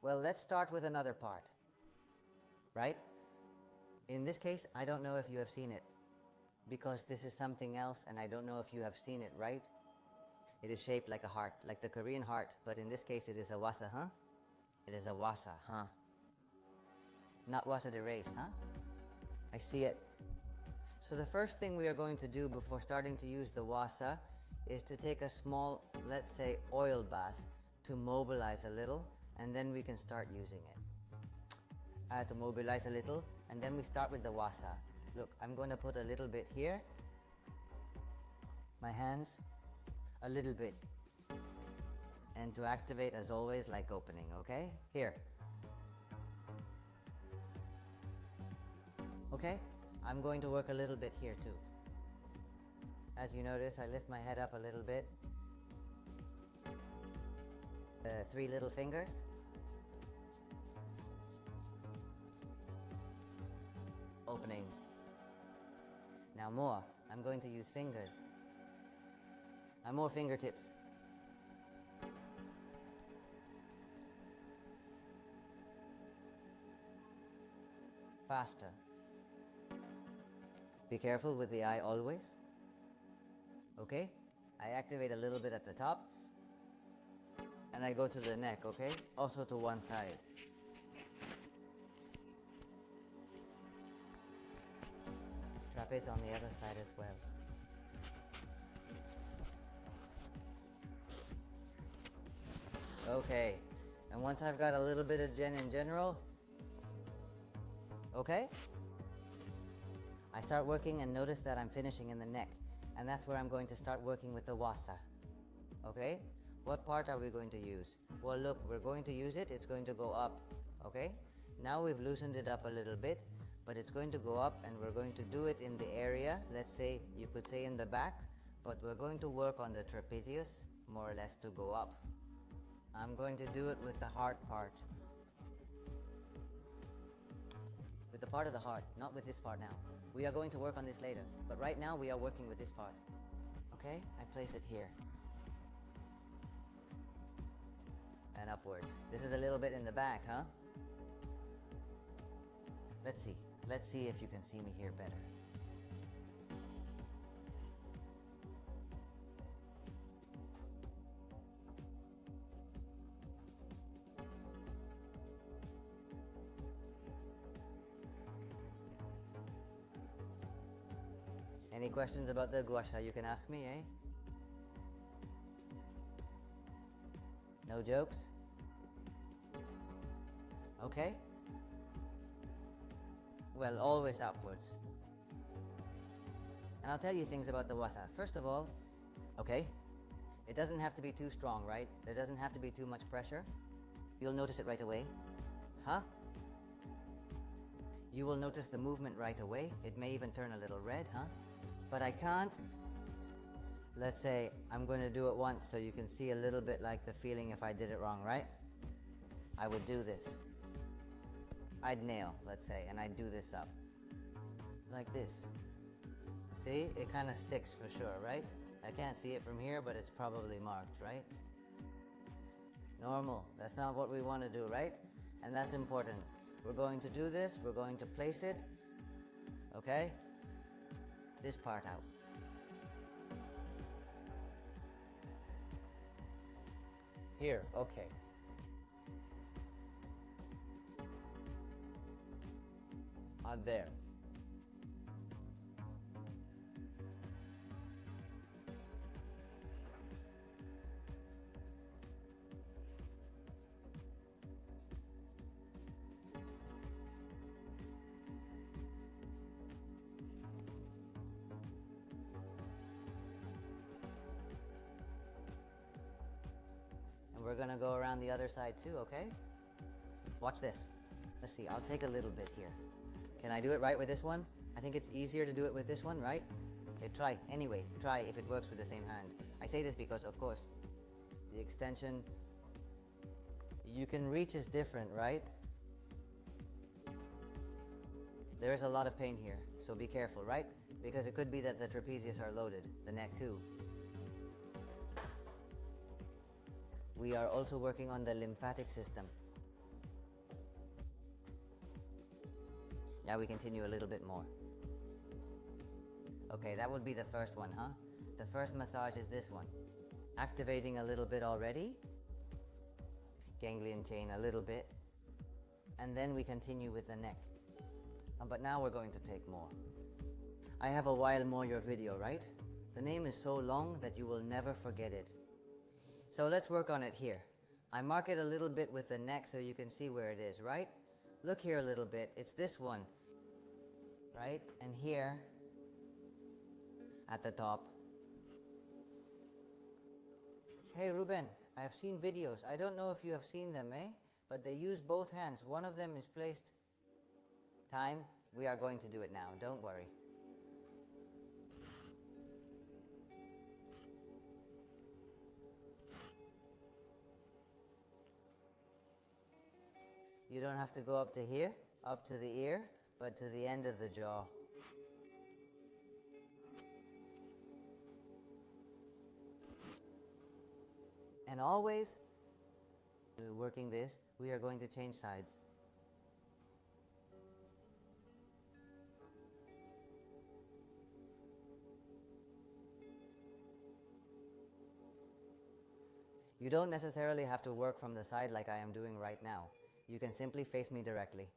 Well, let's start with another part, right? In this case, I don't know if you have seen it, because this is something else, and I don't know if you have seen it, right? It is shaped like a heart, like the Korean heart, but in this case it is a wasa, huh? It is a wasa, huh? Not wasa de race, huh? I see it. So the first thing we are going to do before starting to use the wasa is to take a small, let's say, oil bath to mobilize a little, and then we can start using it. To mobilize a little, and then we start with the wasa. Look, I'm going to put a little bit here, my hands, a little bit, and to activate, as always, like opening, okay? Here. Okay, I'm going to work a little bit here too. As you notice, I lift my head up a little bit. 3 little fingers. Opening. Now more. I'm going to use fingers. And more fingertips. Faster. Be careful with the eye always. Okay? I activate a little bit at the top. And I go to the neck, okay? Also to one side. Trapeze on the other side as well. Okay, and once I've got a little bit of Jen in general, okay, I start working and notice that I'm finishing in the neck, and that's where I'm going to start working with the wasa. Okay, what part are we going to use? Well, look, we're going to use it, it's going to go up. Okay, now we've loosened it up a little bit, but it's going to go up, and we're going to do it in the area, let's say, you could say in the back, but we're going to work on the trapezius, more or less, to go up. I'm going to do it with the heart part. With the part of the heart, not with this part now. We are going to work on this later, but right now we are working with this part. Okay, I place it here. And upwards. This is a little bit in the back, huh? Let's see. Let's see if you can see me here better. Any questions about the Gua Sha you can ask me, eh? No jokes? Okay. Well, always upwards. And I'll tell you things about the wasa. First of all, okay, it doesn't have to be too strong, right? There doesn't have to be too much pressure. You'll notice it right away. Huh? You will notice the movement right away. It may even turn a little red, huh? But I can't. Let's say I'm going to do it once so you can see a little bit like the feeling if I did it wrong, right? I would do this. I'd nail, let's say, and I'd do this up. Like this. See? It kind of sticks for sure, right? I can't see it from here, but it's probably marked, right? Normal. That's not what we want to do, right? And that's important. We're going to do this. We're going to place it. Okay? This part out. Here, okay. On there. We're gonna go around the other side too, okay? Watch this. Let's see, I'll take a little bit here. Can I do it right with this one? I think it's easier to do it with this one, right? Okay, try. Anyway, try if it works with the same hand. I say this because, of course, the extension you can reach is different, right? There is a lot of pain here, so be careful, right? Because it could be that the trapezius are loaded, the neck too. We are also working on the lymphatic system. Yeah, we continue a little bit more. Okay, that would be the first one, huh? The first massage is this one. Activating a little bit already. Ganglion chain a little bit. And then we continue with the neck. But now we're going to take more. I have a while more your video, right? The name is so long that you will never forget it. So let's work on it here. I mark it a little bit with the neck so you can see where it is, right? Look here a little bit. It's this one, right? And here at the top. Hey Ruben, I have seen videos. I don't know if you have seen them, eh? But they use both hands. One of them is placed. Time. We are going to do it now. Don't worry. You don't have to go up to here, up to the ear, but to the end of the jaw. And always, working this, we are going to change sides. You don't necessarily have to work from the side like I am doing right now. You can simply face me directly.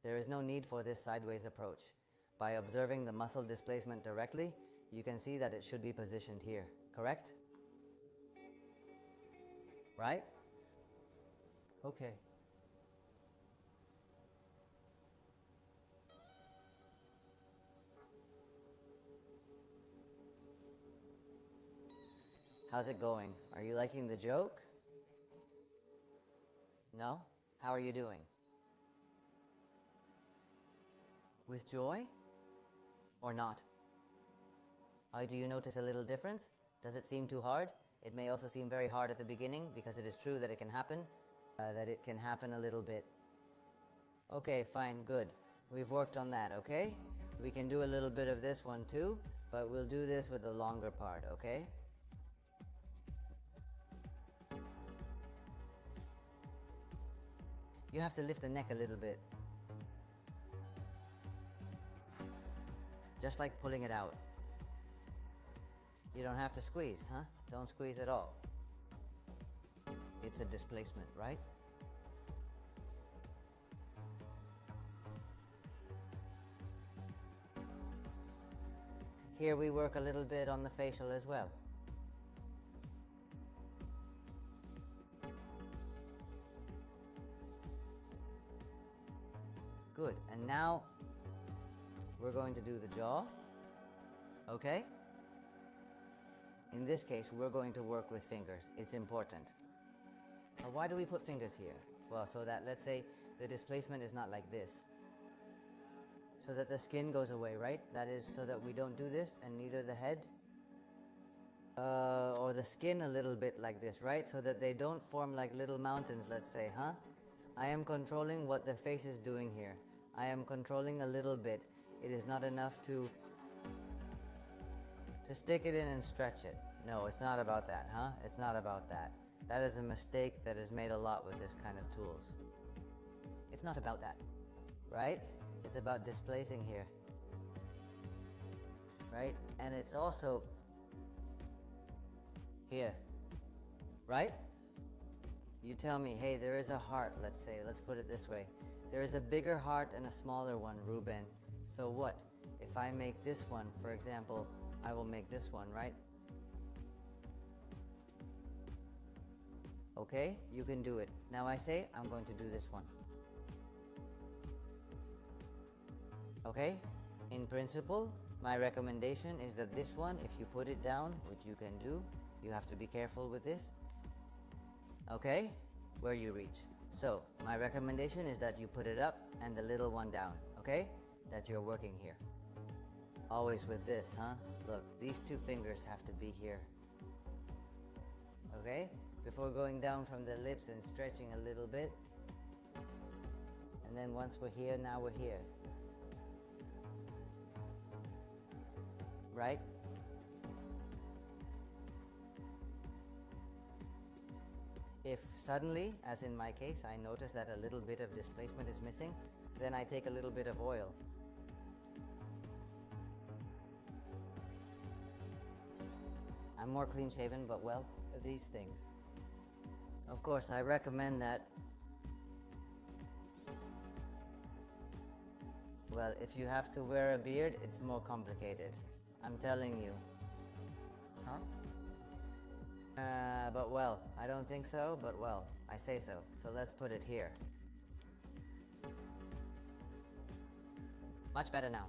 There is no need for this sideways approach. By observing the muscle displacement directly, you can see that it should be positioned here, correct? Right? Okay. How's it going? Are you liking the joke? No? How are you doing? With joy? Or not? Do you notice a little difference? Does it seem too hard? It may also seem very hard at the beginning because it is true that it can happen, a little bit. Okay, fine, good. We've worked on that, okay? We can do a little bit of this one too, but we'll do this with the longer part, okay? You have to lift the neck a little bit. Just like pulling it out. You don't have to squeeze, huh? Don't squeeze at all. It's a displacement, right? Here we work a little bit on the facial as well. Good, and now we're going to do the jaw, okay? In this case, we're going to work with fingers. It's important. Why do we put fingers here? Well, so that, let's say, the displacement is not like this. So that the skin goes away, right? That is so that we don't do this, and neither the head or the skin a little bit like this, right? So that they don't form like little mountains, let's say, huh? I am controlling what the face is doing here. I am controlling a little bit. It is not enough to stick it in and stretch it. No, it's not about that, huh? It's not about that. That is a mistake that is made a lot with this kind of tools. It's not about that, right? It's about displacing here, right? And it's also here, right? You tell me, hey, there is a heart, let's say, let's put it this way. There is a bigger heart and a smaller one, Ruben. So what? If I make this one, for example, I will make this one, right? Okay, you can do it. Now I say, I'm going to do this one. Okay? In principle, my recommendation is that this one, if you put it down, which you can do, you have to be careful with this. Okay? Where you reach. So, my recommendation is that you put it up and the little one down. Okay? That you're working here. Always with this, huh? Look, these two fingers have to be here. Okay? Before going down from the lips and stretching a little bit. And then once we're here, now we're here. Right? If suddenly, as in my case, I notice that a little bit of displacement is missing, then I take a little bit of oil. I'm more clean shaven, but well, these things. Of course, I recommend that, well, if you have to wear a beard, it's more complicated. I'm telling you. Huh? But well, I don't think so, but well, I say so. So let's put it here. Much better now.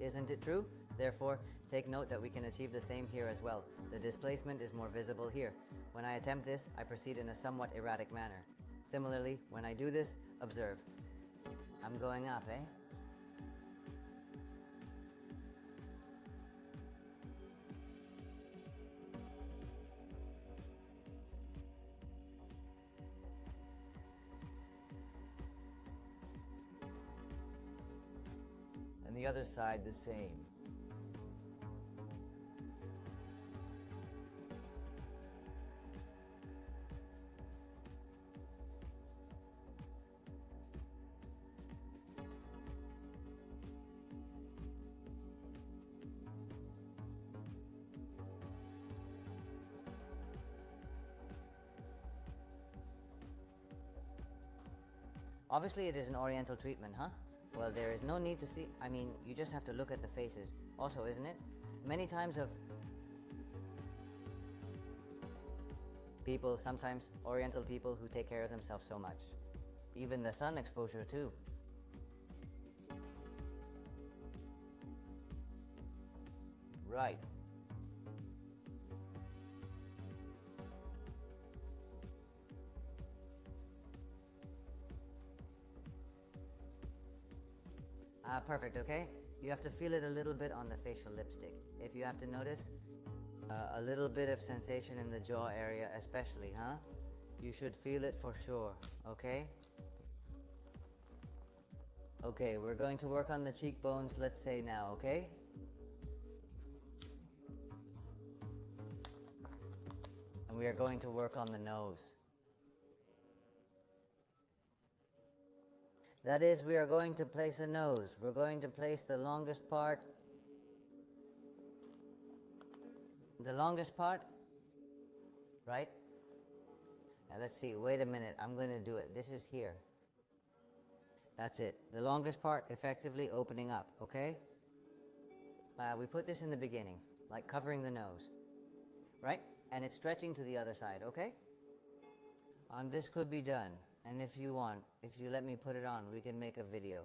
Isn't it true? Therefore, take note that we can achieve the same here as well. The displacement is more visible here. When I attempt this, I proceed in a somewhat erratic manner. Similarly, when I do this, observe. I'm going up, eh? And the other side the same. Obviously, it is an oriental treatment, huh? Well, there is no need to see, I mean, you just have to look at the faces. Also, isn't it? Many times of people, sometimes oriental people who take care of themselves so much. Even the sun exposure too. Right. Perfect, okay? You have to feel it a little bit on the facial lipstick. If you have to notice a little bit of sensation in the jaw area especially, huh? You should feel it for sure, okay? Okay, we're going to work on the cheekbones, let's say now, okay? And we are going to work on the nose. That is, we are going to place a nose. We're going to place the longest part. The longest part, right? Now let's see, wait a minute, I'm going to do it. This is here. That's it. The longest part effectively opening up, okay? We put this in the beginning, like covering the nose, right? And it's stretching to the other side, okay? And this could be done. And if you want, if you let me put it on, we can make a video.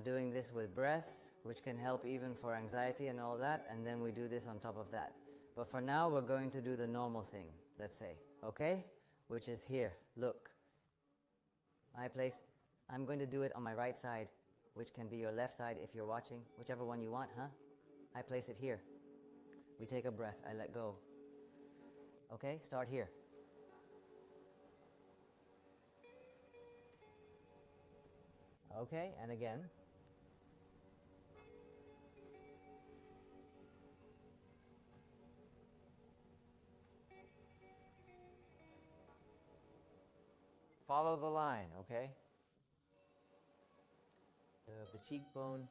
Doing this with breaths, which can help even for anxiety and all that, and then we do this on top of that. But for now, we're going to do the normal thing, let's say, okay? Which is here, look. My place, I'm going to do it on my right side, which can be your left side if you're watching, whichever one you want, huh? I place it here. We take a breath, I let go. Okay, start here. Okay, and again. Follow the line, okay? Of the cheekbone.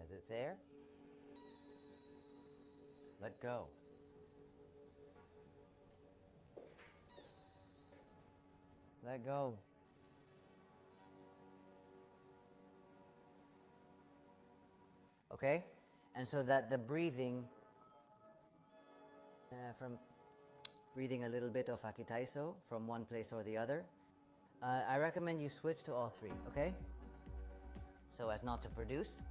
As it's there. Let go. Let go. Okay? And so that the breathing, from breathing a little bit of akitaiso from one place or the other, I recommend you switch to all three, okay? So as not to produce.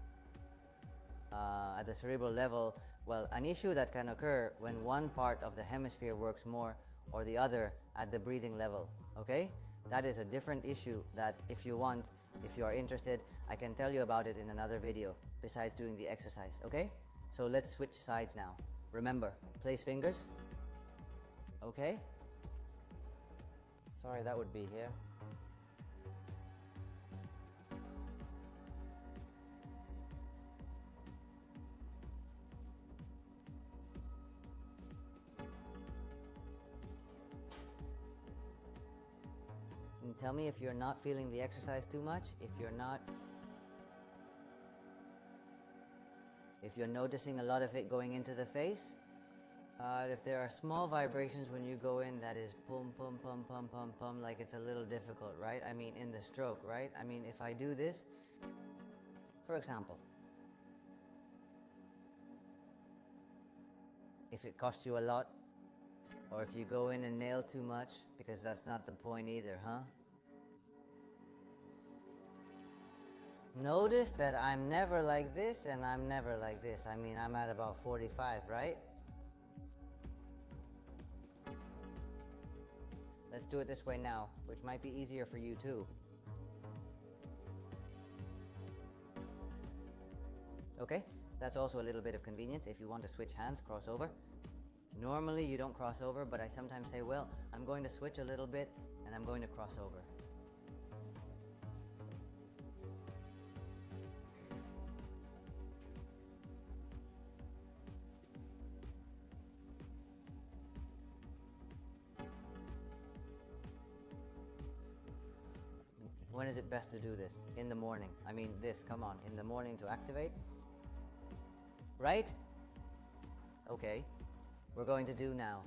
At the cerebral level, well, an issue that can occur when one part of the hemisphere works more or the other at the breathing level, okay? That is a different issue that if you want, if you are interested, I can tell you about it in another video besides doing the exercise, okay? So let's switch sides now. Remember, place fingers, okay? Sorry, that would be here. tell me if you're not feeling the exercise too much, if you're noticing a lot of it going into the face. If there are small vibrations when you go in, that is pum, pum, pum, pum, pum, pum, like it's a little difficult, right? I mean, in the stroke, right? I mean, if I do this, for example, if it costs you a lot, or if you go in and nail too much, because that's not the point either, huh? Notice that I'm never like this and I'm never like this. I mean, I'm at about 45, right? Let's do it this way now, which might be easier for you too. Okay, that's also a little bit of convenience. If you want to switch hands, cross over. Normally you don't cross over, but I sometimes say, well, I'm going to switch a little bit and I'm going to cross over. When is it best to do this? In the morning. I mean this, come on, in the morning to activate. Right? Okay. We're going to do now.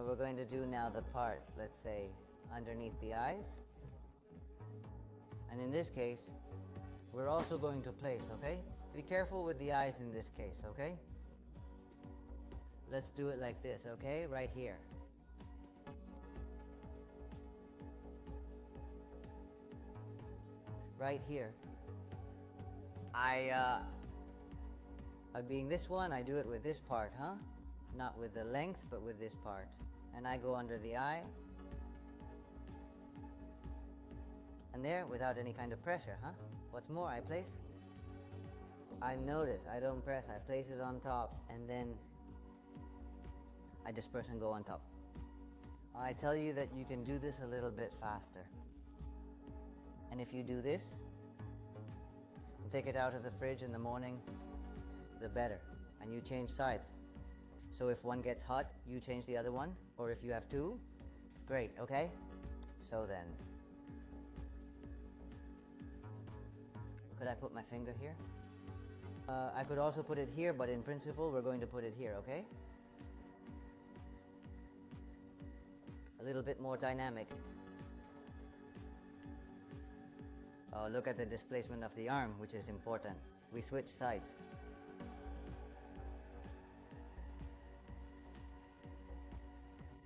We're going to do now the part, let's say, underneath the eyes. And in this case, we're also going to place, okay? Be careful with the eyes in this case, okay? Let's do it like this, okay? Right here. Right here. Being this one, I do it with this part, huh? Not with the length, but with this part. And I go under the eye. And there, without any kind of pressure, huh? What's more, I place. I notice, I don't press, I place it on top, and then I disperse and go on top. I tell you that you can do this a little bit faster. And if you do this, and take it out of the fridge in the morning, the better. And you change sides. So if one gets hot, you change the other one. Or if you have two, great, okay? So then, could I put my finger here? I could also put it here, but in principle, we're going to put it here, okay? A little bit more dynamic. Look at the displacement of the arm, which is important. We switch sides.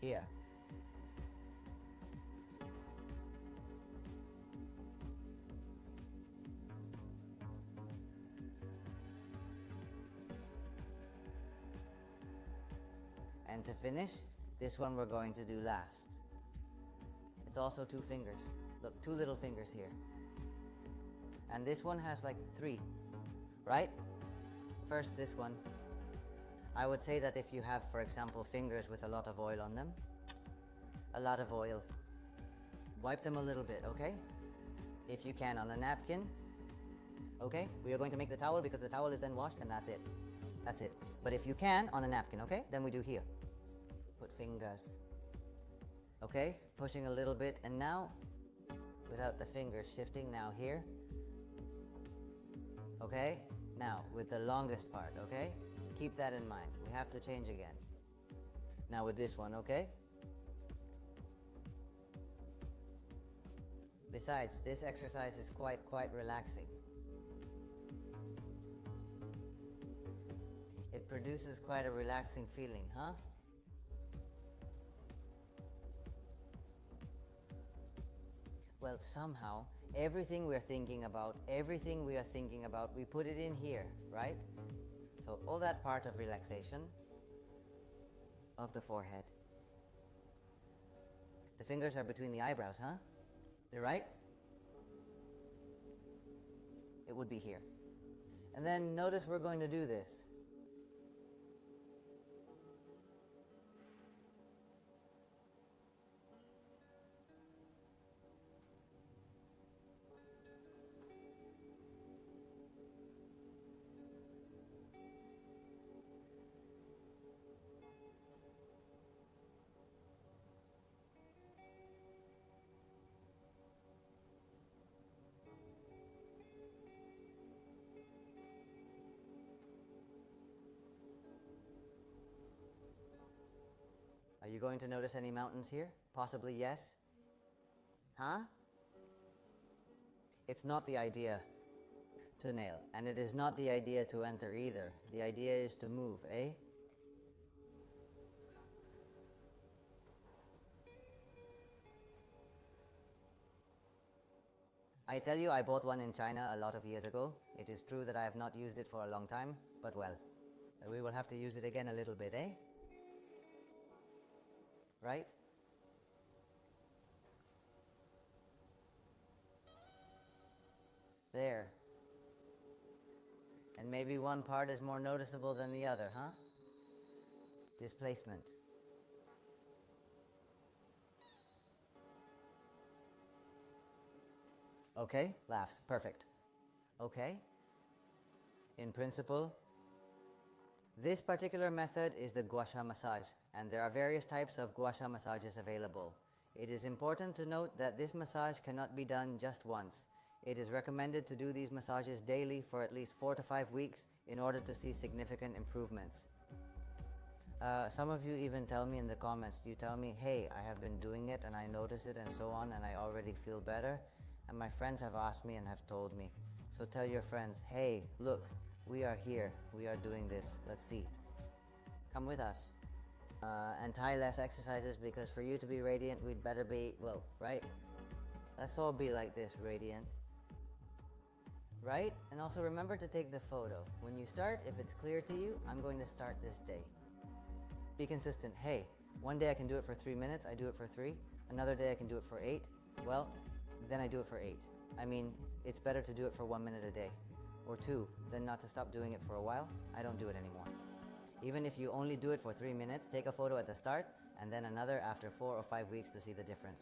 Here. And to finish, this one we're going to do last. It's also 2 fingers. Look, 2 little fingers here. And this one has like 3, right? First, this one. I would say that if you have, for example, fingers with a lot of oil on them, a lot of oil, wipe them a little bit, okay? If you can, on a napkin, okay? We are going to make the towel because the towel is then washed and that's it. That's it. But if you can, on a napkin, okay? Then we do here. Put fingers. Okay? Pushing a little bit, and now, without the fingers, shifting now here. Okay? Now, with the longest part, okay? Keep that in mind. We have to change again. Now with this one, okay? Besides, this exercise is quite relaxing. It produces quite a relaxing feeling, huh? Well, somehow, everything we are thinking about, we put it in here, right? So all that part of relaxation of the forehead. The fingers are between the eyebrows, huh? They're right? It would be here. And then notice we're going to do this. Are you going to notice any mountains here? Possibly yes. Huh? It's not the idea to nail, and it is not the idea to enter either. The idea is to move, eh? I tell you, I bought one in China a lot of years ago. It is true that I have not used it for a long time, but well, we will have to use it again a little bit, eh? Right? There. And maybe one part is more noticeable than the other, huh? Displacement. Okay, laughs, perfect. Okay. In principle, this particular method is the Gua Sha Massage, and there are various types of Gua Sha massages available. It is important to note that this massage cannot be done just once. It is recommended to do these massages daily for at least 4 to 5 weeks in order to see significant improvements. Some of you even tell me in the comments, you tell me, hey, I have been doing it and I notice it and so on and I already feel better. And my friends have asked me and have told me. So tell your friends, hey, look, we are here, we are doing this, let's see. Come with us. And tie less exercises, because for you to be radiant, we'd better be, well, right? Let's all be like this, radiant. Right? And also remember to take the photo. When you start, if it's clear to you, I'm going to start this day. Be consistent. Hey, one day I can do it for 3 minutes, I do it for 3. Another day I can do it for 8. Well, then I do it for 8. I mean, it's better to do it for 1 minute a day, or 2, than not to stop doing it for a while. I don't do it anymore. Even if you only do it for 3 minutes, take a photo at the start, and then another after 4 or 5 weeks to see the difference.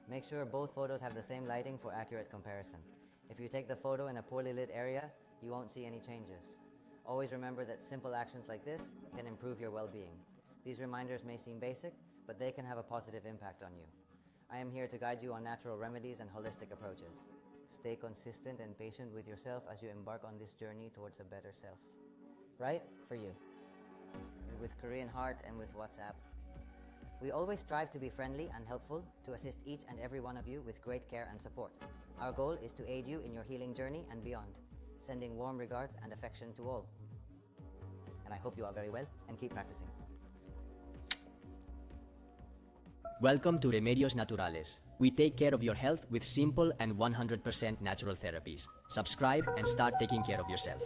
Make sure both photos have the same lighting for accurate comparison. If you take the photo in a poorly lit area, you won't see any changes. Always remember that simple actions like this can improve your well-being. These reminders may seem basic, but they can have a positive impact on you. I am here to guide you on natural remedies and holistic approaches. Stay consistent and patient with yourself as you embark on this journey towards a better self. Right? For you. With Korean Heart and with WhatsApp. We always strive to be friendly and helpful to assist each and every one of you with great care and support. Our goal is to aid you in your healing journey and beyond. Sending warm regards and affection to all. And I hope you are very well and keep practicing. Welcome to Remedios Naturales. We take care of your health with simple and 100% natural therapies. Subscribe and start taking care of yourself.